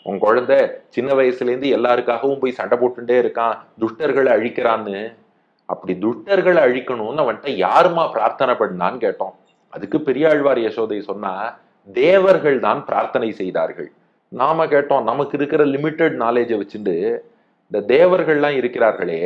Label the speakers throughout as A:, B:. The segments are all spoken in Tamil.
A: உன் குழந்தை சின்ன வயசுல இருந்து எல்லாருக்காகவும் போய் சண்டை போட்டுட்டே இருக்கான், துஷ்டர்களை அழிக்கிறான்னு. அப்படி துஷ்டர்களை அழிக்கணும்னு அவன்கிட்ட யாருமா பிரார்த்தனை பண்ணான்னு கேட்டோம். அதுக்கு பெரியாழ்வார் யசோதை சொன்னா, தேவர்கள் தான் பிரார்த்தனை செய்தார்கள். நாம கேட்டோம், நமக்கு இருக்கிற லிமிட்டெட் நாலேஜை வச்சுட்டு இந்த தேவர்கள்லாம் இருக்கிறார்களே,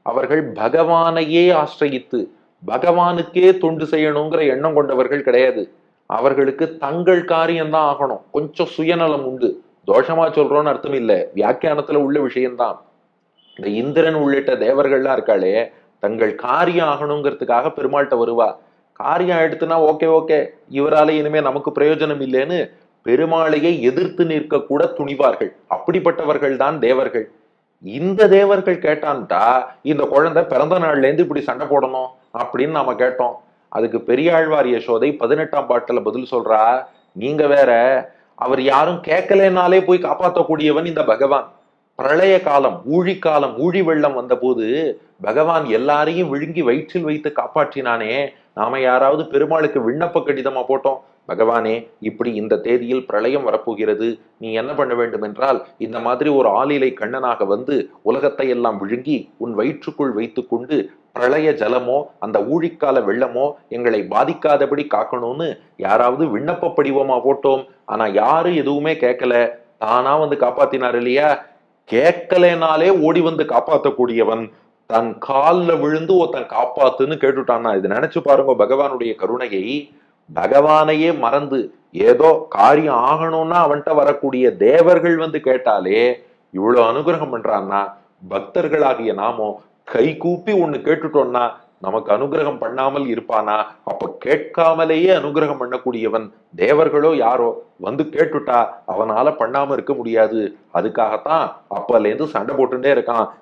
A: அவர்கள் பகவானையே ஆசிரயித்து பகவானுக்கே தொண்டு செய்யணுங்கிற எண்ணம் கொண்டவர்கள் கிடையாது. அவர்களுக்கு தங்கள் காரியம்தான் ஆகணும். கொஞ்சம் சுயநலம் உண்டு. தோஷமா சொல்றோம்னு அர்த்தம் இல்ல, வியாக்கியானத்துல உள்ள விஷயம்தான். இந்த இந்திரன் உள்ளிட்ட தேவர்கள்லாம் இருக்காளே, தங்கள் காரியம் ஆகணுங்கிறதுக்காக பெருமாள்கிட்ட வருவா. காரியம் எடுத்துனா ஓகே ஓகே, இவரால இனிமே நமக்கு பிரயோஜனம் இல்லைன்னு பெருமாளையை எதிர்த்து நிற்க கூட துணிவார்கள். அப்படிப்பட்டவர்கள் தான் தேவர்கள். இந்த தேவர்கள் கேட்டான்ட்டா இந்த குழந்தை பிறந்த நாள்ல இருந்து இப்படி சண்டை போடணும் அப்படின்னு நாம கேட்டோம். அதுக்கு பெரியாழ்வார் யசோதை 18ஆம் பாட்டுல பதில் சொல்றா, நீங்க வேற, அவர் யாரும் கேட்கலனாலே போய் காப்பாற்றக்கூடியவன் இந்த பகவான். பிரளய காலம், ஊழிக்காலம், ஊழி வெள்ளம் வந்த போது பகவான் எல்லாரையும் விழுங்கி வயிற்றில் வைத்து காப்பாற்றினானே, நாம யாராவது பெருமாளுக்கு விண்ணப்ப கடிதமா போட்டோம், பகவானே இப்படி இந்த தேதியில் பிரளயம் வரப்போகிறது, நீ என்ன பண்ண வேண்டும் என்றால் இந்த மாதிரி ஒரு ஆளிலை கண்ணனாக வந்து உலகத்தை எல்லாம் விழுங்கி உன் வயிற்றுக்குள் வைத்து கொண்டு பிரளய ஜலமோ அந்த ஊழிக்கால வெள்ளமோ எங்களை பாதிக்காதபடி காக்கணும்னு யாராவது விண்ணப்ப படிவமா போட்டோம். ஆனா யாரும் எதுவுமே கேட்கல, தானா வந்து காப்பாத்தினார் இல்லையா. கேட்கலனாலே ஓடி வந்து காப்பாற்றக்கூடியவன் தன் கால்ல விழுந்து ஒருத்தன் காப்பாத்துன்னு கேட்டுட்டான்னா, இது நினைச்சு பாருங்க பகவானுடைய கருணையை. பகவானையே மறந்து ஏதோ காரியம் ஆகணும்னா அவன்கிட்ட வரக்கூடிய தேவர்கள் வந்து கேட்டாலே இவ்வளவு அனுகிரகம் பண்றான்னா, பக்தர்களாகிய நாமோ கை கூப்பி ஒண்ணு கேட்டுட்டோம்னா நமக்கு அனுகிரகம் பண்ணாமல் இருப்பானா? அப்ப கேட்காமலேயே அனுகிரகம் பண்ணக்கூடியவன் தேவர்களோ யாரோ வந்து கேட்டுட்டா அவனால பண்ணாம இருக்க முடியாது. அதுக்காகத்தான் அப்பல இருந்து சண்டை போட்டுட்டே இருக்கான்.